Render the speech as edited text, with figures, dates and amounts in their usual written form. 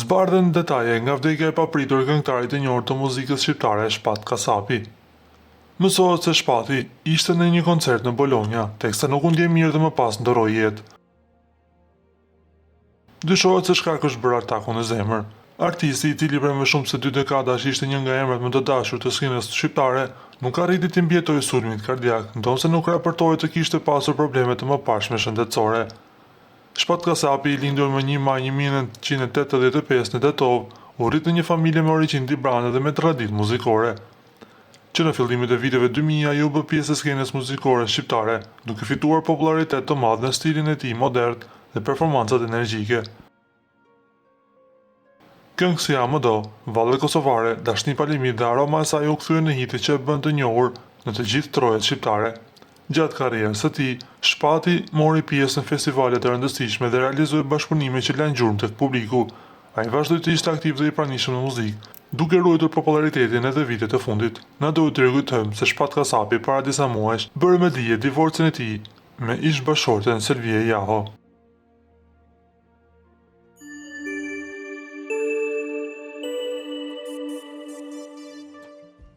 Zbardhen detaje nga vdekja e papritur e këngëtarit të njohur të muzikës shqiptare Shpat Kasapi. Mësohet se Shpati ishte në një koncert në Bologna, teksa nuk u ndjej mirë dhe më pas ndoroi jetë. Dyshohet se shkak është bërë ataku në zemër. Artisti, i cili prej më shumë se 2 dekadash ishte një nga emrat më të dashur të skenës shqiptare, nuk arriti të mbijetojë sulmin kardiak, ndonse nuk raportohej të kishte pasur probleme të mëparshme shëndetësore. Shpat Kasapi, i lindur më 1 maj 1985 në Tetov, u rrit në një familje me origjinë librane dhe me traditë muzikore, që në fillimet e viteve 2000 ai u bë pjesë e skenës muzikore shqiptare, duke fituar popularitet të madh në stilin e tij modern dhe performancat energjike. Këngë si Më do, Valle Kosovare, Dashni Palimit dhe aroma e saj u kthyen në hite që e bën të njohur në të gjithë trojet shqiptare. Gjatë karrierës së tij, Shpati mori pjesë në festivale të rëndësishme dhe realizoi bashkëpunime që lanë gjurmë tek publiku. Ai vazhdoi të ishte aktiv dhe i pranishëm në muzikë, duke ruajtur popularitetin edhe vitet e fundit. Na duhet të rikujtojmë se Shpat Kasapi para disa muajsh bëri me dije divorcin e tij me ish bashorten Selvie Jaho.